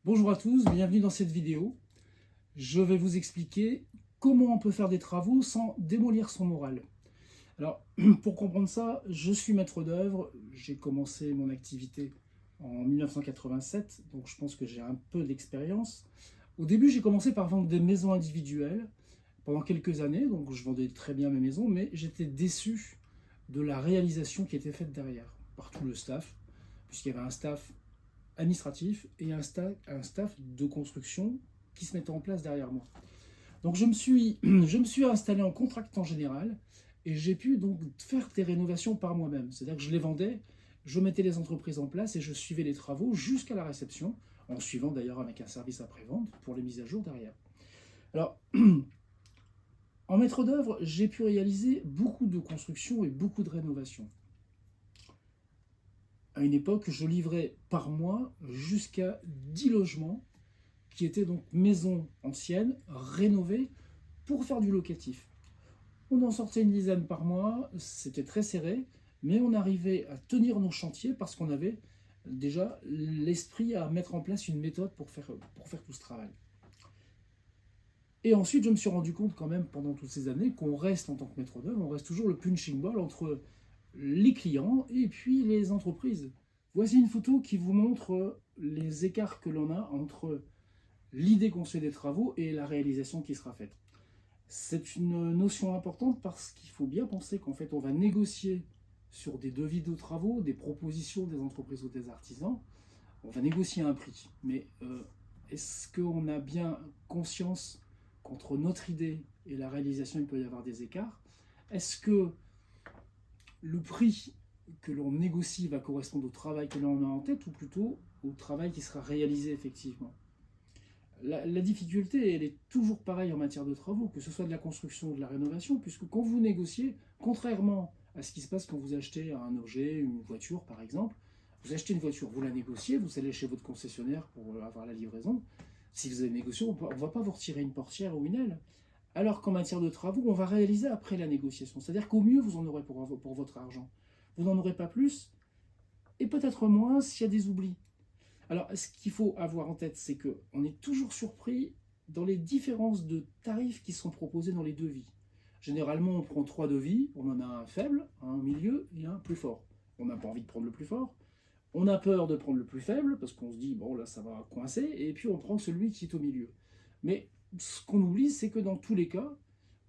Bonjour à tous, bienvenue dans cette vidéo. Je vais vous expliquer comment on peut faire des travaux sans démolir son moral. Alors, pour comprendre ça, je suis maître d'œuvre. J'ai commencé mon activité en 1987, donc je pense que j'ai un peu d'expérience. Au début, j'ai commencé par vendre des maisons individuelles pendant quelques années, donc je vendais très bien mes maisons, mais j'étais déçu de la réalisation qui était faite derrière, par tout le staff, puisqu'il y avait un staff administratif et un staff de construction qui se mettait en place derrière moi. Donc je me suis installé en contractant général et j'ai pu donc faire des rénovations par moi-même. C'est-à-dire que je les vendais, je mettais les entreprises en place et je suivais les travaux jusqu'à la réception, en suivant d'ailleurs avec un service après-vente pour les mises à jour derrière. Alors, en maître d'œuvre, j'ai pu réaliser beaucoup de constructions et beaucoup de rénovations. À une époque, je livrais par mois jusqu'à 10 logements qui étaient donc maisons anciennes, rénovées pour faire du locatif. On en sortait une dizaine par mois, c'était très serré, mais on arrivait à tenir nos chantiers parce qu'on avait déjà l'esprit à mettre en place une méthode pour faire tout ce travail. Et ensuite, je me suis rendu compte quand même pendant toutes ces années qu'on reste en tant que maître d'œuvre, on reste toujours le punching ball entre les clients et puis les entreprises. Voici une photo qui vous montre les écarts que l'on a entre l'idée qu'on se fait des travaux et la réalisation qui sera faite. C'est une notion importante parce qu'il faut bien penser qu'en fait on va négocier sur des devis de travaux, des propositions des entreprises ou des artisans, on va négocier un prix. Mais est-ce qu'on a bien conscience qu'entre notre idée et la réalisation il peut y avoir des écarts? Est-ce que le prix que l'on négocie va correspondre au travail que l'on a en tête ou plutôt au travail qui sera réalisé effectivement? La difficulté, elle est toujours pareille en matière de travaux, que ce soit de la construction ou de la rénovation, puisque quand vous négociez, contrairement à ce qui se passe quand vous achetez un objet, une voiture par exemple, vous achetez une voiture, vous la négociez, vous allez chez votre concessionnaire pour avoir la livraison. Si vous avez négocié, on ne va pas vous retirer une portière ou une aile. Alors qu'en matière de travaux, on va réaliser après la négociation. C'est-à-dire qu'au mieux, vous en aurez pour votre argent. Vous n'en aurez pas plus, et peut-être moins s'il y a des oublis. Alors, ce qu'il faut avoir en tête, c'est qu'on est toujours surpris dans les différences de tarifs qui sont proposés dans les devis. Généralement, on prend 3 devis, on en a un faible, un milieu et un plus fort. On n'a pas envie de prendre le plus fort, on a peur de prendre le plus faible, parce qu'on se dit, bon là ça va coincer, et puis on prend celui qui est au milieu. Mais ce qu'on oublie, c'est que dans tous les cas,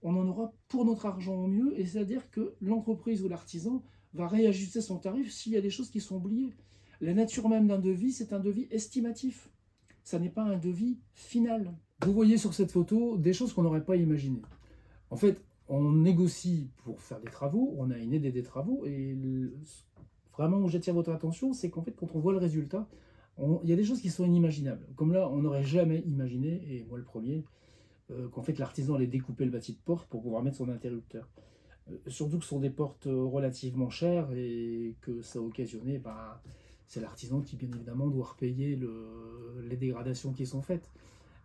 on en aura pour notre argent au mieux, et c'est-à-dire que l'entreprise ou l'artisan va réajuster son tarif s'il y a des choses qui sont oubliées. La nature même d'un devis, c'est un devis estimatif. Ça n'est pas un devis final. Vous voyez sur cette photo des choses qu'on n'aurait pas imaginées. En fait, on négocie pour faire des travaux, on a une idée des travaux, et vraiment où j'attire votre attention, c'est qu'en fait, quand on voit le résultat, il y a des choses qui sont inimaginables. Comme là, on n'aurait jamais imaginé, et moi le premier, qu'en fait l'artisan allait découper le bâti de porte pour pouvoir mettre son interrupteur. Surtout que ce sont des portes relativement chères et que ça a occasionné, c'est l'artisan qui bien évidemment doit repayer les dégradations qui sont faites.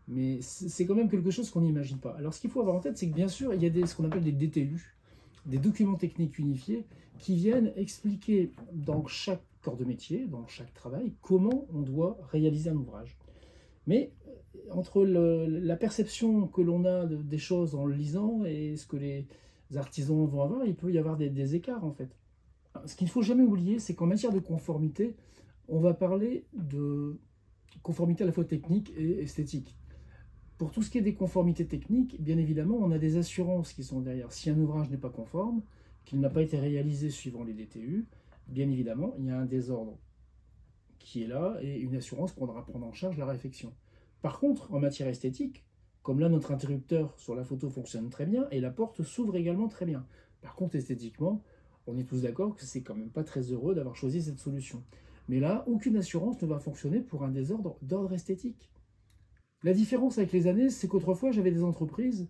Mais c'est quand même quelque chose qu'on n'imagine pas. Alors ce qu'il faut avoir en tête, c'est que bien sûr, il y a ce qu'on appelle des DTU, des documents techniques unifiés, qui viennent expliquer dans chaque corps de métier, dans chaque travail, comment on doit réaliser un ouvrage. Mais entre la perception que l'on a des choses en le lisant et ce que les artisans vont avoir, il peut y avoir des écarts en fait. Ce qu'il ne faut jamais oublier, c'est qu'en matière de conformité, on va parler de conformité à la fois technique et esthétique. Pour tout ce qui est des conformités techniques, bien évidemment, on a des assurances qui sont derrière. Si un ouvrage n'est pas conforme, qu'il n'a pas été réalisé suivant les DTU, bien évidemment, il y a un désordre qui est là et une assurance pourra prendre en charge la réfection. Par contre, en matière esthétique, comme là notre interrupteur sur la photo fonctionne très bien et la porte s'ouvre également très bien. Par contre, esthétiquement, on est tous d'accord que c'est quand même pas très heureux d'avoir choisi cette solution. Mais là, aucune assurance ne va fonctionner pour un désordre d'ordre esthétique. La différence avec les années, c'est qu'autrefois, j'avais des entreprises,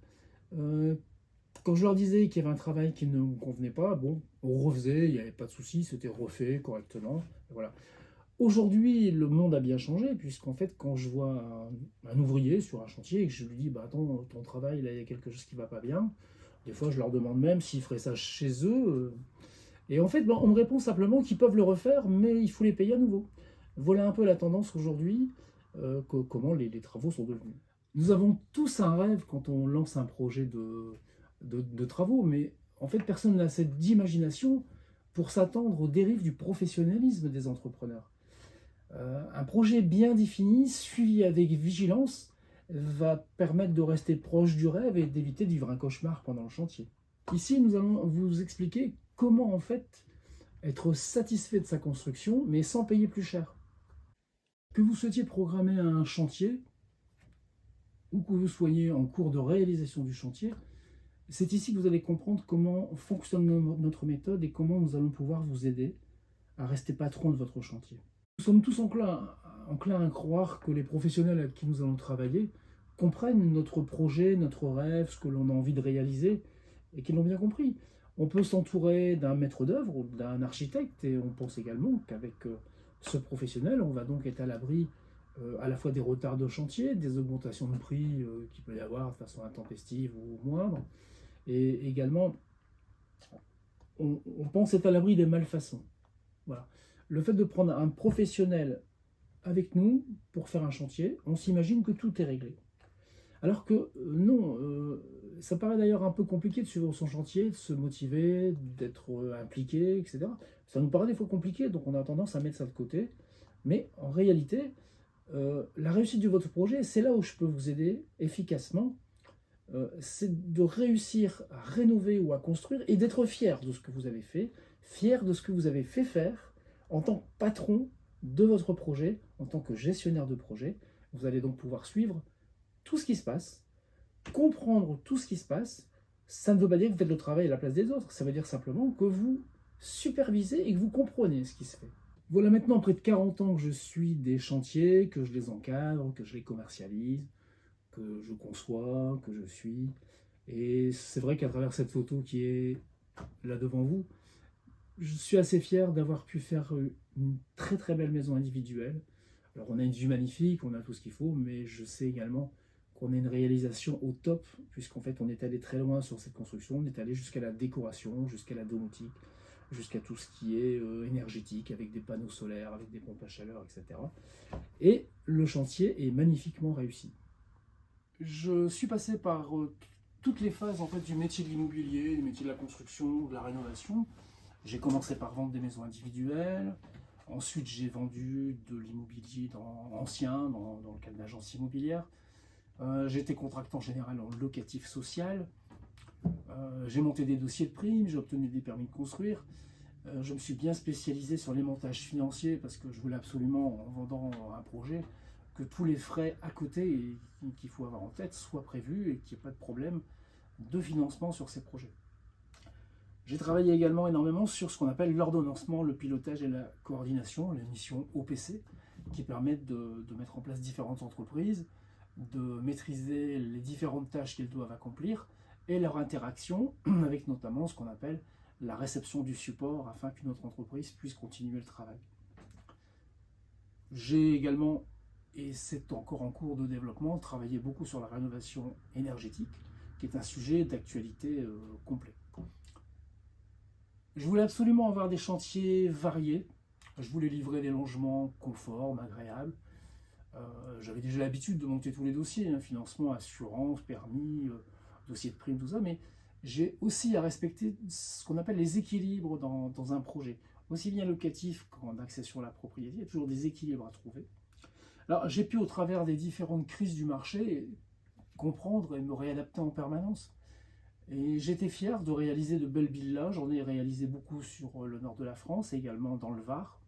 quand je leur disais qu'il y avait un travail qui ne me convenait pas, bon, on refaisait, il n'y avait pas de souci, c'était refait correctement. Voilà. Aujourd'hui, le monde a bien changé, puisqu'en fait, quand je vois un ouvrier sur un chantier et que je lui dis, bah attends, ton travail, là, il y a quelque chose qui ne va pas bien, des fois, je leur demande même s'ils feraient ça chez eux. Et en fait, on me répond simplement qu'ils peuvent le refaire, mais il faut les payer à nouveau. Voilà un peu la tendance aujourd'hui. comment les travaux sont devenus. Nous avons tous un rêve quand on lance un projet de travaux, mais en fait, personne n'a assez d'imagination pour s'attendre aux dérives du professionnalisme des entrepreneurs. Un projet bien défini, suivi avec vigilance, va permettre de rester proche du rêve et d'éviter de vivre un cauchemar pendant le chantier. Ici, nous allons vous expliquer comment en fait être satisfait de sa construction, mais sans payer plus cher. Que vous souhaitiez programmer un chantier, ou que vous soyez en cours de réalisation du chantier, c'est ici que vous allez comprendre comment fonctionne notre méthode et comment nous allons pouvoir vous aider à rester patron de votre chantier. Nous sommes tous enclins à croire que les professionnels avec qui nous allons travailler comprennent notre projet, notre rêve, ce que l'on a envie de réaliser, et qu'ils l'ont bien compris. On peut s'entourer d'un maître d'œuvre ou d'un architecte, et on pense également qu'avec ce professionnel, on va donc être à l'abri à la fois des retards de chantier, des augmentations de prix qu'il peut y avoir de façon intempestive ou moindre, et également, on pense être à l'abri des malfaçons. Voilà. Le fait de prendre un professionnel avec nous pour faire un chantier, on s'imagine que tout est réglé. Alors que non, ça paraît d'ailleurs un peu compliqué de suivre son chantier, de se motiver, d'être impliqué, etc. Ça nous paraît des fois compliqué, donc on a tendance à mettre ça de côté. Mais en réalité, la réussite de votre projet, c'est là où je peux vous aider efficacement. C'est de réussir à rénover ou à construire et d'être fier de ce que vous avez fait, fier de ce que vous avez fait faire en tant que patron de votre projet, en tant que gestionnaire de projet. Vous allez donc pouvoir suivre tout ce qui se passe, comprendre tout ce qui se passe. Ça ne veut pas dire que vous faites le travail à la place des autres, ça veut dire simplement que vous supervisez et que vous comprenez ce qui se fait. Voilà maintenant près de 40 ans que je suis des chantiers, que je les encadre, que je les commercialise, que je conçois, que je suis. Et c'est vrai qu'à travers cette photo qui est là devant vous, je suis assez fier d'avoir pu faire une très très belle maison individuelle. Alors on a une vue magnifique, on a tout ce qu'il faut, mais je sais également qu'on a une réalisation au top, puisqu'en fait on est allé très loin sur cette construction, on est allé jusqu'à la décoration, jusqu'à la domotique, jusqu'à tout ce qui est énergétique, avec des panneaux solaires, avec des pompes à chaleur, etc. Et le chantier est magnifiquement réussi. Je suis passé par toutes les phases en fait, du métier de l'immobilier, du métier de la construction, de la rénovation. J'ai commencé par vendre des maisons individuelles. Ensuite, j'ai vendu de l'immobilier ancien dans le cadre d'agences immobilières. J'ai été contractant général en locatif social. J'ai monté des dossiers de primes, j'ai obtenu des permis de construire. Je me suis bien spécialisé sur les montages financiers parce que je voulais absolument, en vendant un projet, que tous les frais à côté qu'il faut avoir en tête soient prévus et qu'il n'y ait pas de problème de financement sur ces projets. J'ai travaillé également énormément sur ce qu'on appelle l'ordonnancement, le pilotage et la coordination, les missions OPC, qui permettent de mettre en place différentes entreprises, de maîtriser les différentes tâches qu'elles doivent accomplir et leur interaction avec notamment ce qu'on appelle la réception du support afin qu'une autre entreprise puisse continuer le travail. J'ai également, et c'est encore en cours de développement, travaillé beaucoup sur la rénovation énergétique, qui est un sujet d'actualité complet. Je voulais absolument avoir des chantiers variés. Je voulais livrer des logements conformes, agréables. J'avais déjà l'habitude de monter tous les dossiers, hein, financement, assurance, permis, dossier de prime, tout ça, mais j'ai aussi à respecter ce qu'on appelle les équilibres dans un projet. Aussi bien locatif qu'en accession à la propriété, il y a toujours des équilibres à trouver. Alors j'ai pu, au travers des différentes crises du marché, comprendre et me réadapter en permanence. Et j'étais fier de réaliser de belles villas. J'en ai réalisé beaucoup sur le nord de la France et également dans le Var.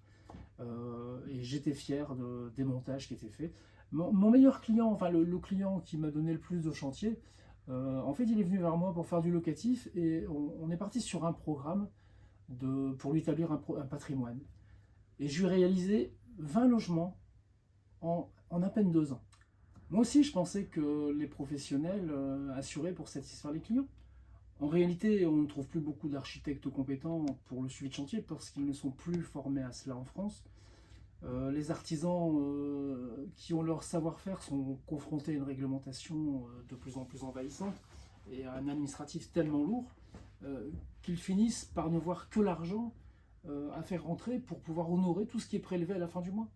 Et j'étais fier des montages qui étaient faits. Mon meilleur client, enfin le client qui m'a donné le plus de chantiers, en fait il est venu vers moi pour faire du locatif et on est parti sur un programme pour lui établir un patrimoine. Et je lui ai réalisé 20 logements en à peine 2 ans. Moi aussi je pensais que les professionnels assuraient pour satisfaire les clients. En réalité, on ne trouve plus beaucoup d'architectes compétents pour le suivi de chantier parce qu'ils ne sont plus formés à cela en France. Les artisans qui ont leur savoir-faire sont confrontés à une réglementation de plus en plus envahissante et à un administratif tellement lourd qu'ils finissent par ne voir que l'argent à faire rentrer pour pouvoir honorer tout ce qui est prélevé à la fin du mois.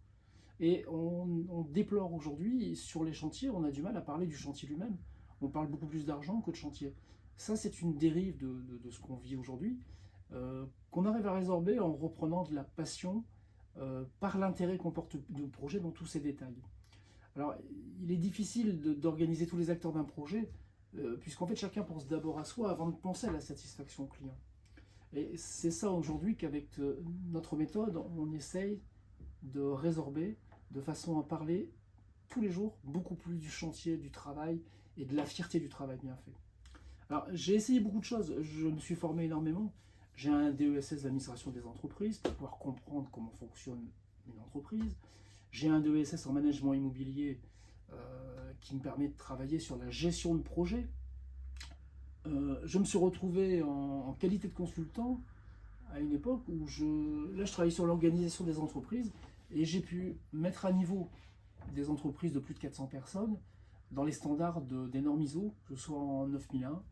Et on déplore aujourd'hui, sur les chantiers, on a du mal à parler du chantier lui-même. On parle beaucoup plus d'argent que de chantier. Ça, c'est une dérive de ce qu'on vit aujourd'hui, qu'on arrive à résorber en reprenant de la passion par l'intérêt qu'on porte du projet dans tous ses détails. Alors, il est difficile d'organiser tous les acteurs d'un projet, puisqu'en fait, chacun pense d'abord à soi avant de penser à la satisfaction client. Et c'est ça aujourd'hui qu'avec notre méthode, on essaye de résorber de façon à parler tous les jours beaucoup plus du chantier, du travail et de la fierté du travail bien fait. Alors, j'ai essayé beaucoup de choses, je me suis formé énormément. J'ai un DESS d'administration des entreprises pour pouvoir comprendre comment fonctionne une entreprise. J'ai un DESS en management immobilier qui me permet de travailler sur la gestion de projet. Je me suis retrouvé en qualité de consultant à une époque où je travaillais sur l'organisation des entreprises et j'ai pu mettre à niveau des entreprises de plus de 400 personnes dans les standards des normes ISO, que ce soit en 9001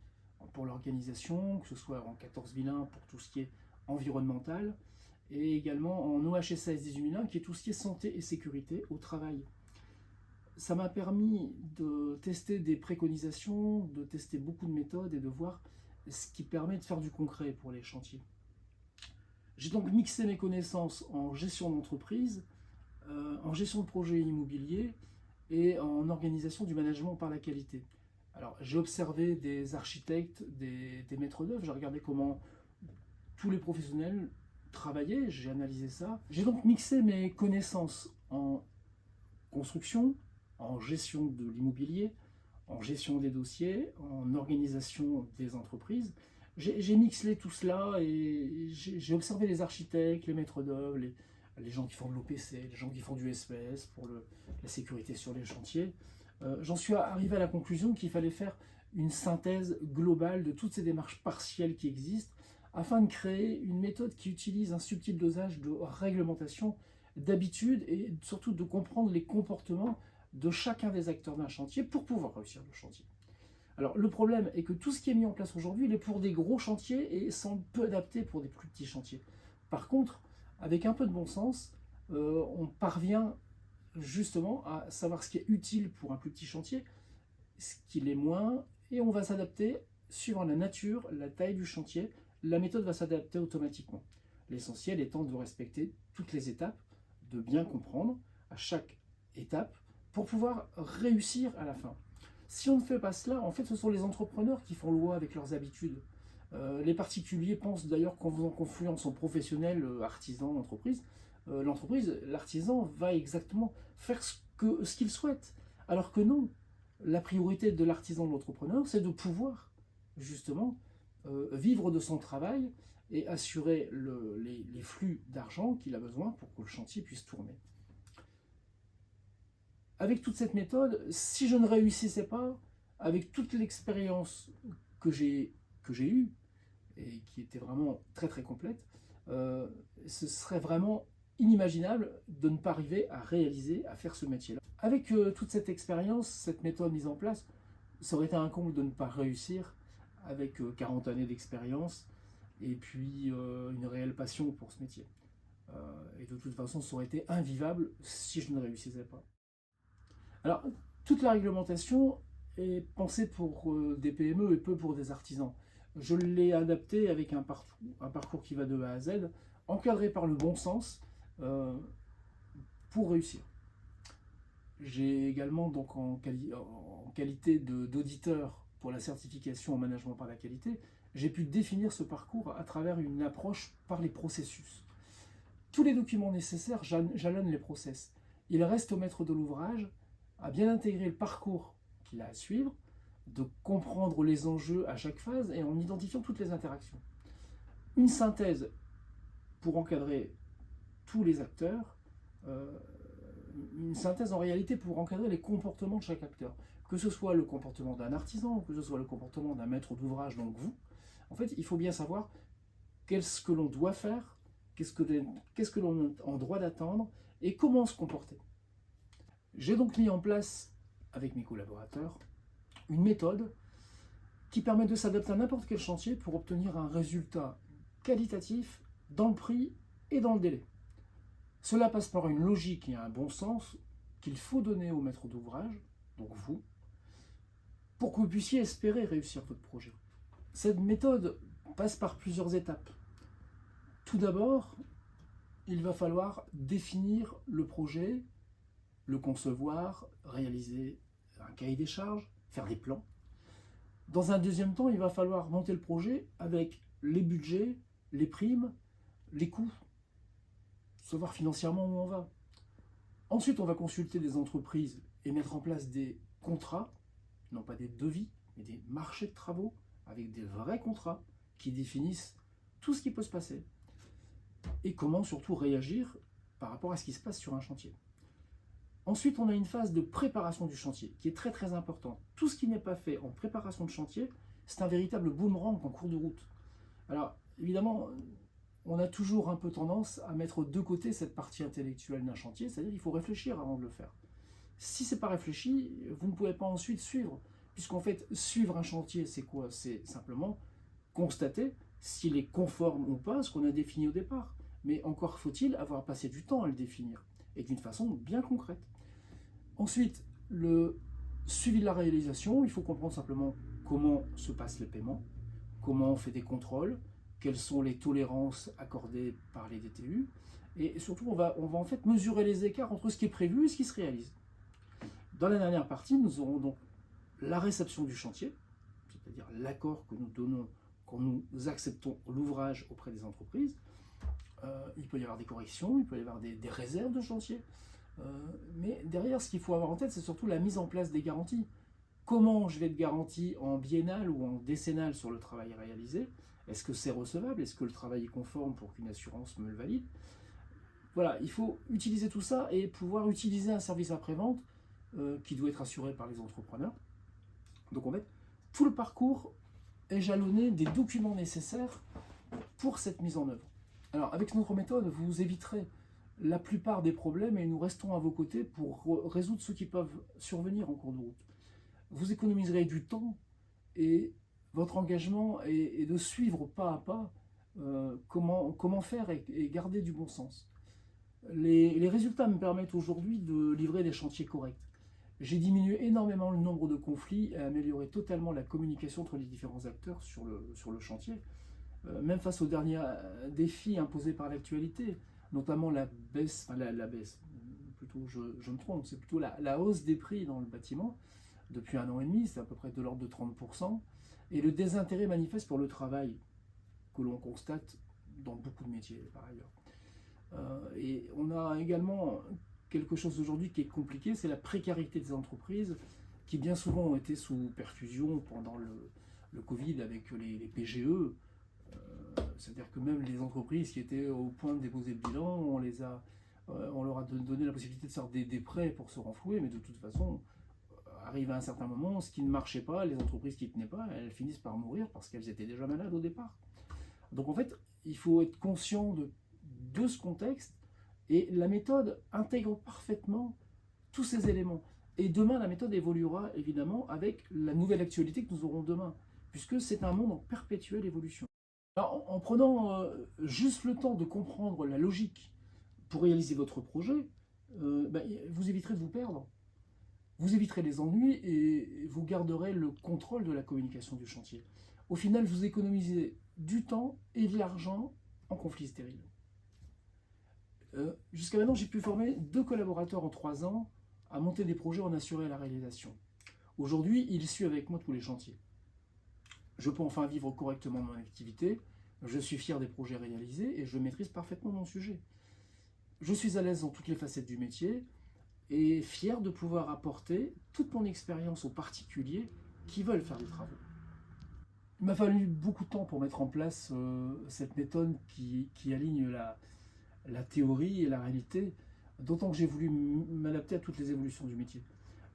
pour l'organisation, que ce soit en 14001 pour tout ce qui est environnemental, et également en OHSAS 18001 qui est tout ce qui est santé et sécurité au travail. Ça m'a permis de tester des préconisations, de tester beaucoup de méthodes et de voir ce qui permet de faire du concret pour les chantiers. J'ai donc mixé mes connaissances en gestion d'entreprise, en gestion de projet immobilier et en organisation du management par la qualité. Alors, j'ai observé des architectes, des maîtres d'œuvre, j'ai regardé comment tous les professionnels travaillaient, j'ai analysé ça. J'ai donc mixé mes connaissances en construction, en gestion de l'immobilier, en gestion des dossiers, en organisation des entreprises. J'ai mixé tout cela et j'ai observé les architectes, les maîtres d'œuvre, les gens qui font de l'OPC, les gens qui font du SPS pour la sécurité sur les chantiers. J'en suis arrivé à la conclusion qu'il fallait faire une synthèse globale de toutes ces démarches partielles qui existent afin de créer une méthode qui utilise un subtil dosage de réglementation, d'habitude et surtout de comprendre les comportements de chacun des acteurs d'un chantier pour pouvoir réussir le chantier. Alors le problème est que tout ce qui est mis en place aujourd'hui, il est pour des gros chantiers et semble peu adapté pour des plus petits chantiers. Par contre, avec un peu de bon sens, on parvient justement à savoir ce qui est utile pour un plus petit chantier, ce qui l'est moins, et on va s'adapter suivant la nature, la taille du chantier. La méthode va s'adapter automatiquement. L'essentiel étant de respecter toutes les étapes, de bien comprendre à chaque étape pour pouvoir réussir à la fin. Si on ne fait pas cela, en fait, ce sont les entrepreneurs qui font loi avec leurs habitudes. Les particuliers pensent d'ailleurs qu'en faisant confluence en professionnel, artisan, entreprise, l'artisan va exactement faire ce qu'il souhaite. Alors que non, la priorité de l'artisan, de l'entrepreneur, c'est de pouvoir justement vivre de son travail et assurer les flux d'argent qu'il a besoin pour que le chantier puisse tourner. Avec toute cette méthode, si je ne réussissais pas, avec toute l'expérience que j'ai eue, et qui était vraiment très très complète, ce serait vraiment inimaginable de ne pas arriver à réaliser, à faire ce métier-là. Avec toute cette expérience, cette méthode mise en place, ça aurait été un comble de ne pas réussir avec 40 années d'expérience et puis une réelle passion pour ce métier. Et de toute façon, ça aurait été invivable si je ne réussissais pas. Alors, toute la réglementation est pensée pour des PME et peu pour des artisans. Je l'ai adapté avec un parcours qui va de A à Z, encadré par le bon sens pour réussir. J'ai également, donc en qualité d'auditeur pour la certification en management par la qualité, j'ai pu définir ce parcours à travers une approche par les processus. Tous les documents nécessaires jalonnent les process. Il reste au maître de l'ouvrage à bien intégrer le parcours qu'il a à suivre, de comprendre les enjeux à chaque phase et en identifiant toutes les interactions. Une synthèse pour encadrer tous les acteurs, une synthèse en réalité pour encadrer les comportements de chaque acteur, que ce soit le comportement d'un artisan, que ce soit le comportement d'un maître d'ouvrage, donc vous. En fait, il faut bien savoir qu'est-ce que l'on doit faire, qu'est-ce que l'on est en droit d'attendre et comment se comporter. J'ai donc mis en place, avec mes collaborateurs, une méthode qui permet de s'adapter à n'importe quel chantier pour obtenir un résultat qualitatif dans le prix et dans le délai. Cela passe par une logique et un bon sens qu'il faut donner au maître d'ouvrage, donc vous, pour que vous puissiez espérer réussir votre projet. Cette méthode passe par plusieurs étapes. Tout d'abord, il va falloir définir le projet, le concevoir, réaliser un cahier des charges, faire des plans. Dans un deuxième temps, il va falloir monter le projet avec les budgets, les primes, les coûts, savoir financièrement où on va. Ensuite, on va consulter des entreprises et mettre en place des contrats, non pas des devis, mais des marchés de travaux avec des vrais contrats qui définissent tout ce qui peut se passer et comment surtout réagir par rapport à ce qui se passe sur un chantier. Ensuite, on a une phase de préparation du chantier qui est très très importante. Tout ce qui n'est pas fait en préparation de chantier, c'est un véritable boomerang en cours de route. Alors, évidemment, on a toujours un peu tendance à mettre de côté cette partie intellectuelle d'un chantier, c'est-à-dire qu'il faut réfléchir avant de le faire. Si ce n'est pas réfléchi, vous ne pouvez pas ensuite suivre, puisqu'en fait, suivre un chantier, c'est quoi? C'est simplement constater s'il est conforme ou pas à ce qu'on a défini au départ. Mais encore faut-il avoir passé du temps à le définir, et d'une façon bien concrète. Ensuite, le suivi de la réalisation, il faut comprendre simplement comment se passent les paiements, comment on fait des contrôles, quelles sont les tolérances accordées par les DTU, et surtout on va en fait mesurer les écarts entre ce qui est prévu et ce qui se réalise. Dans la dernière partie, nous aurons donc la réception du chantier, c'est-à-dire l'accord que nous donnons quand nous acceptons l'ouvrage auprès des entreprises. Il peut y avoir des corrections, il peut y avoir des réserves de chantier, mais derrière, ce qu'il faut avoir en tête, c'est surtout la mise en place des garanties. Comment je vais être garanti en biennal ou en décennal sur le travail réalisé? Est-ce que c'est recevable? Est-ce que le travail est conforme pour qu'une assurance me le valide? Voilà, il faut utiliser tout ça et pouvoir utiliser un service après-vente qui doit être assuré par les entrepreneurs. Donc en fait, tout le parcours est jalonné des documents nécessaires pour cette mise en œuvre. Alors avec notre méthode, vous éviterez la plupart des problèmes et nous restons à vos côtés pour résoudre ceux qui peuvent survenir en cours de route. Vous économiserez du temps et votre engagement est de suivre pas à pas comment faire et garder du bon sens. Les résultats me permettent aujourd'hui de livrer des chantiers corrects. J'ai diminué énormément le nombre de conflits et amélioré totalement la communication entre les différents acteurs sur le chantier. Même face aux derniers défis imposés par l'actualité, notamment la baisse, plutôt je me trompe, c'est plutôt la hausse des prix dans le bâtiment. Depuis 1 an et demi, c'est à peu près de l'ordre de 30%, et le désintérêt manifeste pour le travail que l'on constate dans beaucoup de métiers par ailleurs. Et on a également quelque chose aujourd'hui qui est compliqué, c'est la précarité des entreprises qui bien souvent ont été sous perfusion pendant le Covid avec les PGE. C'est-à-dire que même les entreprises qui étaient au point de déposer le bilan, on leur a donné la possibilité de faire des prêts pour se renflouer, mais de toute façon, arrive à un certain moment, ce qui ne marchait pas, les entreprises qui ne tenaient pas, elles finissent par mourir parce qu'elles étaient déjà malades au départ. Donc en fait, il faut être conscient de ce contexte, et la méthode intègre parfaitement tous ces éléments. Et demain, la méthode évoluera évidemment avec la nouvelle actualité que nous aurons demain, puisque c'est un monde en perpétuelle évolution. Alors, en prenant juste le temps de comprendre la logique pour réaliser votre projet, vous éviterez de vous perdre. Vous éviterez les ennuis et vous garderez le contrôle de la communication du chantier. Au final, vous économisez du temps et de l'argent en conflit stérile. Jusqu'à maintenant, j'ai pu former 2 collaborateurs en 3 ans à monter des projets en assurer la réalisation. Aujourd'hui, il suit avec moi tous les chantiers. Je peux enfin vivre correctement mon activité, je suis fier des projets réalisés et je maîtrise parfaitement mon sujet. Je suis à l'aise dans toutes les facettes du métier et fier de pouvoir apporter toute mon expérience aux particuliers qui veulent faire des travaux. Il m'a fallu beaucoup de temps pour mettre en place cette méthode qui aligne la théorie et la réalité, d'autant que j'ai voulu m'adapter à toutes les évolutions du métier.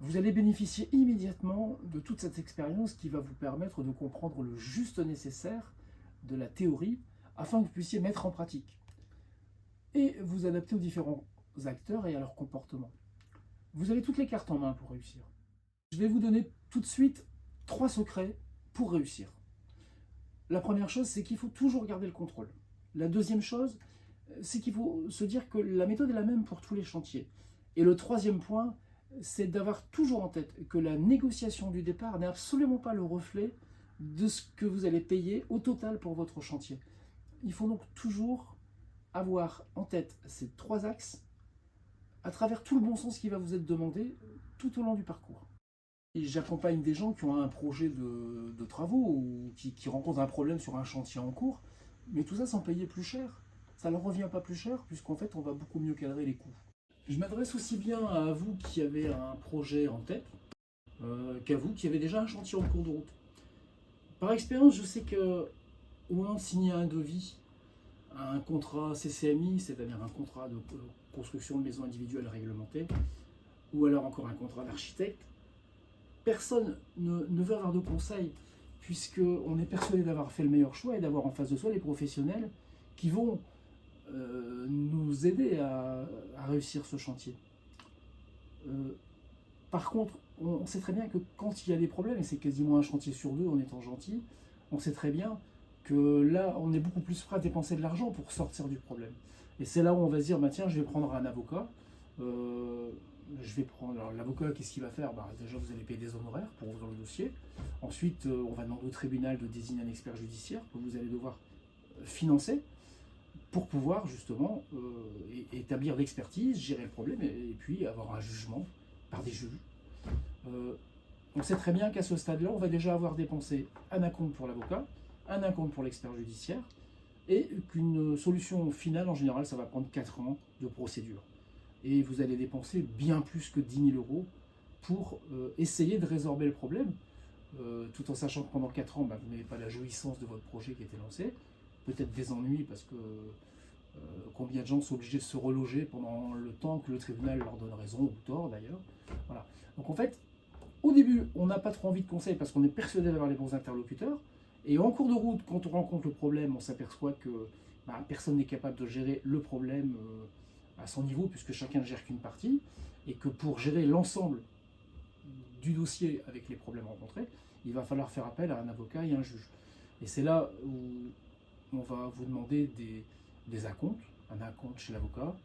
Vous allez bénéficier immédiatement de toute cette expérience qui va vous permettre de comprendre le juste nécessaire de la théorie afin que vous puissiez mettre en pratique et vous adapter aux différents acteurs et à leur comportement. Vous avez toutes les cartes en main pour réussir. Je vais vous donner tout de suite 3 secrets pour réussir. La première chose, c'est qu'il faut toujours garder le contrôle. La deuxième chose, c'est qu'il faut se dire que la méthode est la même pour tous les chantiers. Et le troisième point, c'est d'avoir toujours en tête que la négociation du départ n'est absolument pas le reflet de ce que vous allez payer au total pour votre chantier. Il faut donc toujours avoir en tête ces trois axes à travers tout le bon sens qui va vous être demandé tout au long du parcours. Et j'accompagne des gens qui ont un projet de travaux ou qui rencontrent un problème sur un chantier en cours, mais tout ça sans payer plus cher. Ça ne leur revient pas plus cher puisqu'en fait on va beaucoup mieux cadrer les coûts. Je m'adresse aussi bien à vous qui avez un projet en tête qu'à vous qui avez déjà un chantier en cours de route. Par expérience, je sais que au moment de signer un devis, un contrat CCMI, c'est-à-dire un contrat de construction de maison individuelle réglementée, ou alors encore un contrat d'architecte, personne ne veut avoir de conseils, puisqu'on est persuadé d'avoir fait le meilleur choix et d'avoir en face de soi les professionnels qui vont nous aider à réussir ce chantier. Par contre, on sait très bien que quand il y a des problèmes, et c'est quasiment un chantier sur deux en étant gentil, on sait très bien que là, on est beaucoup plus prêt à dépenser de l'argent pour sortir du problème. Et c'est là où on va se dire, bah, tiens, je vais prendre un avocat. Je vais prendre. Alors, l'avocat, qu'est-ce qu'il va faire? Déjà, vous allez payer des honoraires pour ouvrir le dossier. Ensuite, on va demander au tribunal de désigner un expert judiciaire que vous allez devoir financer pour pouvoir justement établir l'expertise, gérer le problème et puis avoir un jugement par des juges. On sait très bien qu'à ce stade-là, on va déjà avoir dépensé un acompte pour l'avocat, un acompte pour l'expert judiciaire, et qu'une solution finale, en général, ça va prendre 4 ans de procédure. Et vous allez dépenser bien plus que 10 000 euros pour essayer de résorber le problème, tout en sachant que pendant 4 ans, vous n'avez pas la jouissance de votre projet qui a été lancé, peut-être des ennuis parce que combien de gens sont obligés de se reloger pendant le temps que le tribunal leur donne raison ou tort d'ailleurs. Voilà. Donc en fait, au début, on n'a pas trop envie de conseils parce qu'on est persuadé d'avoir les bons interlocuteurs. Et en cours de route, quand on rencontre le problème, on s'aperçoit que personne n'est capable de gérer le problème à son niveau, puisque chacun ne gère qu'une partie, et que pour gérer l'ensemble du dossier avec les problèmes rencontrés, il va falloir faire appel à un avocat et un juge. Et c'est là où on va vous demander des acomptes, un acompte chez l'avocat,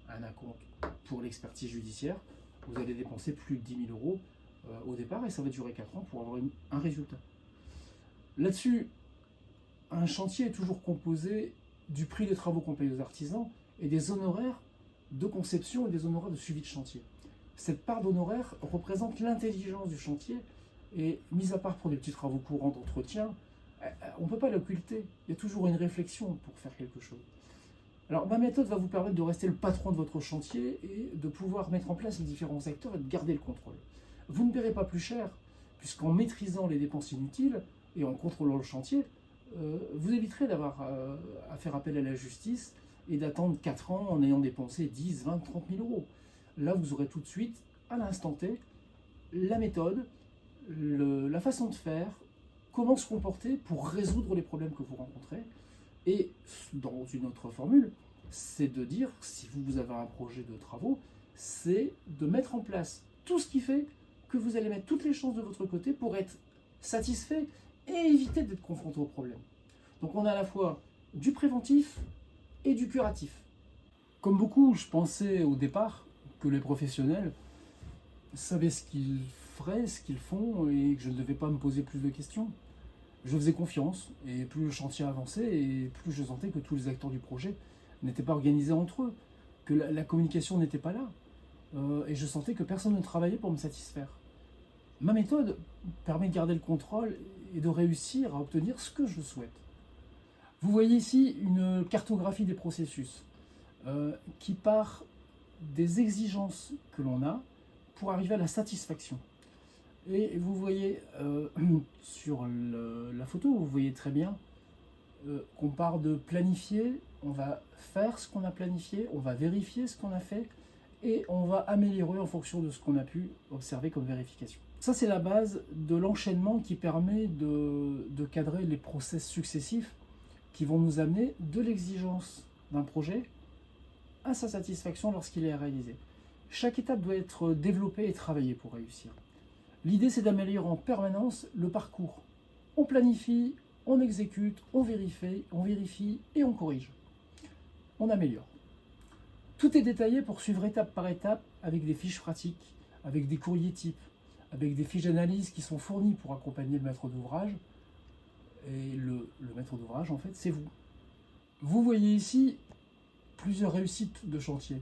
un acompte pour l'expertise judiciaire. Vous allez dépenser plus de 10 000 euros au départ et ça va durer 4 ans pour avoir un résultat. Là-dessus, un chantier est toujours composé du prix des travaux qu'on paye aux artisans et des honoraires de conception et des honoraires de suivi de chantier. Cette part d'honoraires représente l'intelligence du chantier et, mis à part pour des petits travaux courants d'entretien, on ne peut pas l'occulter. Il y a toujours une réflexion pour faire quelque chose. Alors, ma méthode va vous permettre de rester le patron de votre chantier et de pouvoir mettre en place les différents acteurs et de garder le contrôle. Vous ne paierez pas plus cher, puisqu'en maîtrisant les dépenses inutiles et en contrôlant le chantier, vous éviterez d'avoir à faire appel à la justice et d'attendre 4 ans en ayant dépensé 10, 20, 30 000 euros. Là, vous aurez tout de suite, à l'instant T, la méthode, la façon de faire, comment se comporter pour résoudre les problèmes que vous rencontrez. Et dans une autre formule, c'est de dire, si vous avez un projet de travaux, c'est de mettre en place tout ce qui fait que vous allez mettre toutes les chances de votre côté pour être satisfait et éviter d'être confronté au problème. Donc on a à la fois du préventif et du curatif. Comme beaucoup, je pensais au départ que les professionnels savaient ce qu'ils feraient, ce qu'ils font, et que je ne devais pas me poser plus de questions. Je faisais confiance, et plus le chantier avançait, et plus je sentais que tous les acteurs du projet n'étaient pas organisés entre eux, que la communication n'était pas là, et je sentais que personne ne travaillait pour me satisfaire. Ma méthode permet de garder le contrôle et de réussir à obtenir ce que je souhaite. Vous voyez ici une cartographie des processus qui part des exigences que l'on a pour arriver à la satisfaction. Et vous voyez sur la photo, vous voyez très bien qu'on part de planifier, on va faire ce qu'on a planifié, on va vérifier ce qu'on a fait et on va améliorer en fonction de ce qu'on a pu observer comme vérification. Ça, c'est la base de l'enchaînement qui permet de cadrer les process successifs qui vont nous amener de l'exigence d'un projet à sa satisfaction lorsqu'il est réalisé. Chaque étape doit être développée et travaillée pour réussir. L'idée, c'est d'améliorer en permanence le parcours. On planifie, on exécute, on vérifie et on corrige. on améliore. Tout est détaillé pour suivre étape par étape avec des fiches pratiques, avec des courriers types, avec des fiches d'analyse qui sont fournies pour accompagner le maître d'ouvrage. Et le maître d'ouvrage, en fait, c'est vous. Vous voyez ici plusieurs réussites de chantier.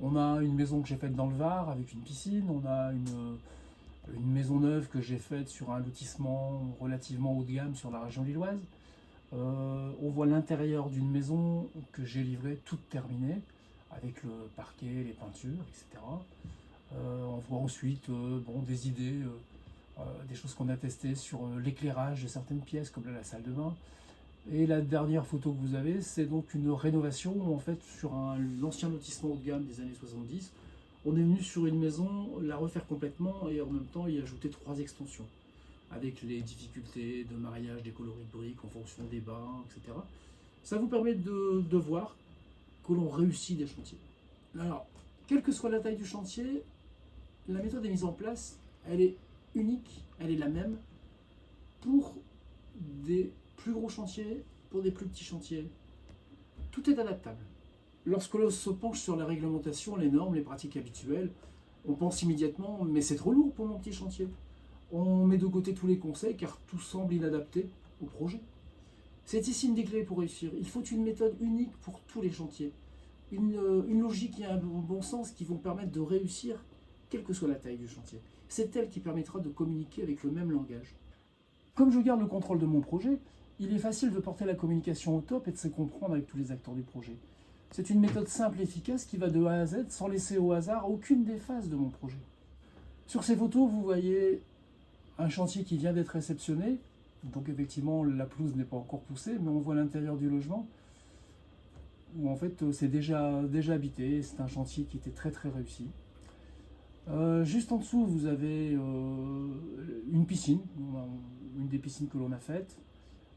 On a une maison que j'ai faite dans le Var avec une piscine, on a une maison neuve que j'ai faite sur un lotissement relativement haut de gamme sur la région lilloise. On voit l'intérieur d'une maison que j'ai livrée toute terminée, avec le parquet, les peintures, etc. On voit ensuite des idées, des choses qu'on a testées sur l'éclairage de certaines pièces, comme là, la salle de bain. Et la dernière photo que vous avez, c'est donc une rénovation où, en fait, sur l'ancien lotissement haut de gamme des années 70, on est venu sur une maison la refaire complètement et en même temps y ajouter 3 extensions, avec les difficultés de mariage des coloris de briques en fonction des bains, etc. Ça vous permet de voir que l'on réussit des chantiers. Alors, quelle que soit la taille du chantier, la méthode est mise en place, elle est unique, elle est la même pour des plus gros chantiers, pour des plus petits chantiers. Tout est adaptable. Lorsque l'on se penche sur la réglementation, les normes, les pratiques habituelles, on pense immédiatement « mais c'est trop lourd pour mon petit chantier ». On met de côté tous les conseils car tout semble inadapté au projet. C'est ici une des clés pour réussir. Il faut une méthode unique pour tous les chantiers. Une logique et un bon sens qui vont permettre de réussir, quelle que soit la taille du chantier. C'est elle qui permettra de communiquer avec le même langage. Comme je garde le contrôle de mon projet, il est facile de porter la communication au top et de se comprendre avec tous les acteurs du projet. C'est une méthode simple et efficace qui va de A à Z sans laisser au hasard aucune des phases de mon projet. Sur ces photos, vous voyez un chantier qui vient d'être réceptionné. Donc effectivement, la pelouse n'est pas encore poussée, mais on voit l'intérieur du logement où en fait c'est déjà habité. C'est un chantier qui était très très réussi. Juste en dessous, vous avez une piscine, une des piscines que l'on a faites.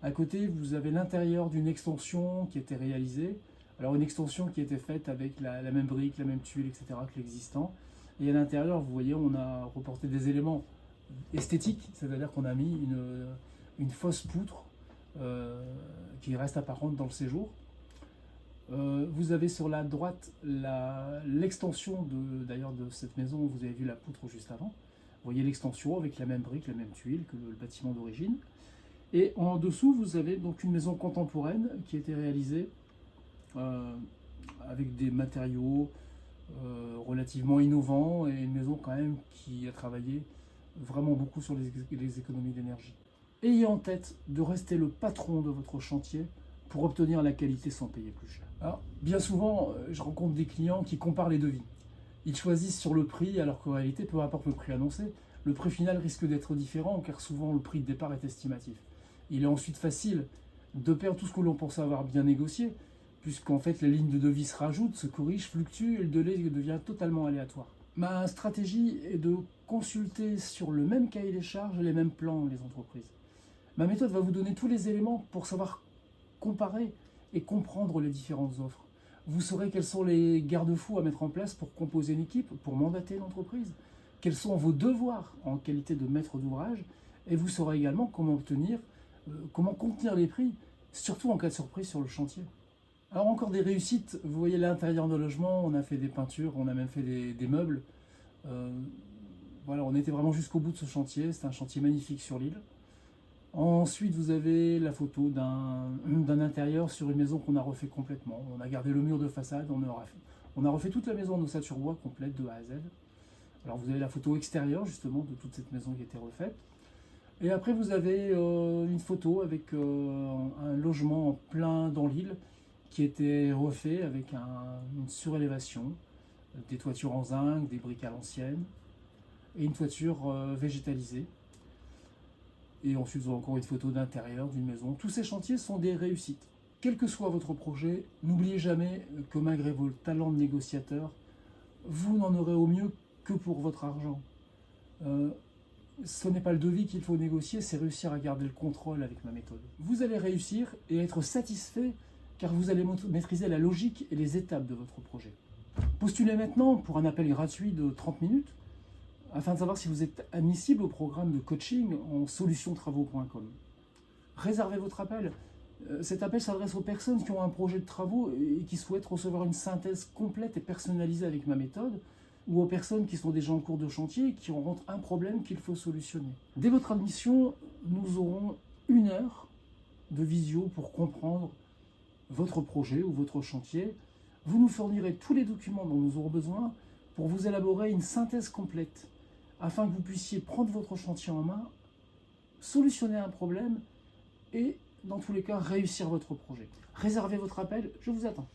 À côté, vous avez l'intérieur d'une extension qui a été réalisée. Alors une extension qui a été faite avec la même brique, la même tuile, etc. que l'existant. Et à l'intérieur, vous voyez, on a reporté des éléments esthétiques, c'est-à-dire qu'on a mis une fausse poutre qui reste apparente dans le séjour. Vous avez sur la droite l'extension d'ailleurs de cette maison, vous avez vu la poutre juste avant. Vous voyez l'extension avec la même brique, la même tuile que le bâtiment d'origine. Et en dessous, vous avez donc une maison contemporaine qui a été réalisée avec des matériaux relativement innovants et une maison quand même qui a travaillé vraiment beaucoup sur les économies d'énergie. Ayez en tête de rester le patron de votre chantier pour obtenir la qualité sans payer plus cher. Alors, bien souvent, je rencontre des clients qui comparent les devis. Ils choisissent sur le prix alors qu'en réalité, peu importe le prix annoncé, le prix final risque d'être différent car souvent le prix de départ est estimatif. Il est ensuite facile de perdre tout ce que l'on pense avoir bien négocié, puisqu'en fait les lignes de devis se rajoutent, se corrigent, fluctuent et le délai devient totalement aléatoire. Ma stratégie est de consulter sur le même cahier des charges les mêmes plans les entreprises. Ma méthode va vous donner tous les éléments pour savoir comparer et comprendre les différentes offres. Vous saurez quels sont les garde-fous à mettre en place pour composer une équipe, pour mandater l'entreprise, quels sont vos devoirs en qualité de maître d'ouvrage, et vous saurez également comment contenir les prix, surtout en cas de surprise sur le chantier. Alors encore des réussites, vous voyez l'intérieur de logement, on a fait des peintures, on a même fait des meubles. Voilà, on était vraiment jusqu'au bout de ce chantier, c'est un chantier magnifique sur l'île. Ensuite, vous avez la photo d'un intérieur sur une maison qu'on a refait complètement. On a gardé le mur de façade, on a refait toute la maison en ossature bois complète de A à Z. Alors vous avez la photo extérieure justement de toute cette maison qui a été refaite. Et après vous avez une photo avec un logement en plein dans l'île qui était refait avec une surélévation, des toitures en zinc, des briques à l'ancienne et une toiture végétalisée. Et ensuite, vous avez encore une photo d'intérieur d'une maison. Tous ces chantiers sont des réussites. Quel que soit votre projet, n'oubliez jamais que malgré vos talents de négociateur, vous n'en aurez au mieux que pour votre argent. Ce n'est pas le devis qu'il faut négocier, c'est réussir à garder le contrôle avec ma méthode. Vous allez réussir et être satisfait car vous allez maîtriser la logique et les étapes de votre projet. Postulez maintenant pour un appel gratuit de 30 minutes afin de savoir si vous êtes admissible au programme de coaching en solutionstravaux.com. Réservez votre appel, Cet appel s'adresse aux personnes qui ont un projet de travaux et qui souhaitent recevoir une synthèse complète et personnalisée avec ma méthode, ou aux personnes qui sont déjà en cours de chantier et qui rencontrent un problème qu'il faut solutionner. Dès votre admission, nous aurons 1 heure de visio pour comprendre votre projet ou votre chantier. Vous nous fournirez tous les documents dont nous aurons besoin pour vous élaborer une synthèse complète, afin que vous puissiez prendre votre chantier en main, solutionner un problème et, dans tous les cas, réussir votre projet. Réservez votre appel, je vous attends.